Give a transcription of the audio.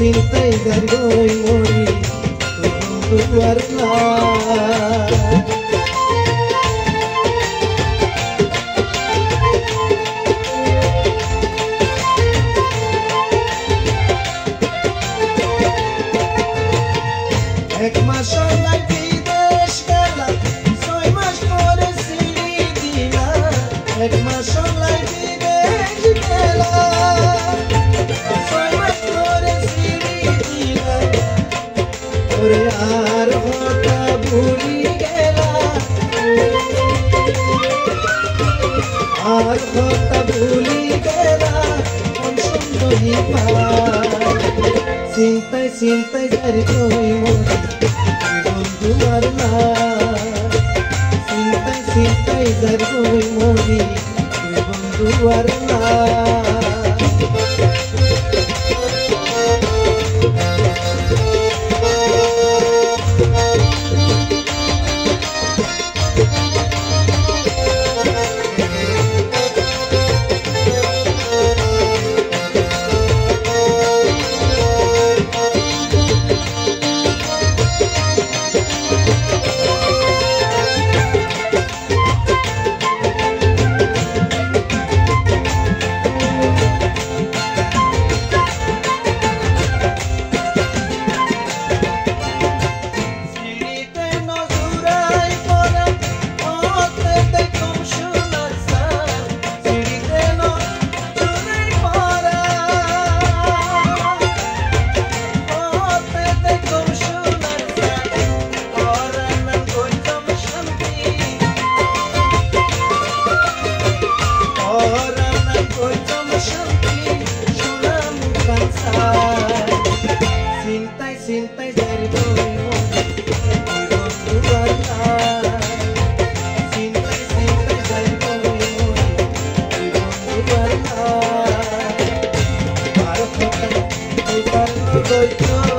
cintai gargoi mori tu warna ek mashallah bidesh gela soy mas kore siri dila ek mashallah bidesh gela soy mas kore siri dila ore yaar hota bhuli gela aar hota bhuli gela on sundori pa cintai cintai jari koi mori bondhu warna cintai cintai jari koi mori bondhu warna cintai jari koi mori bondhu warna cintai cintai jari koi mori bondhu warna bharat hota tu karno doito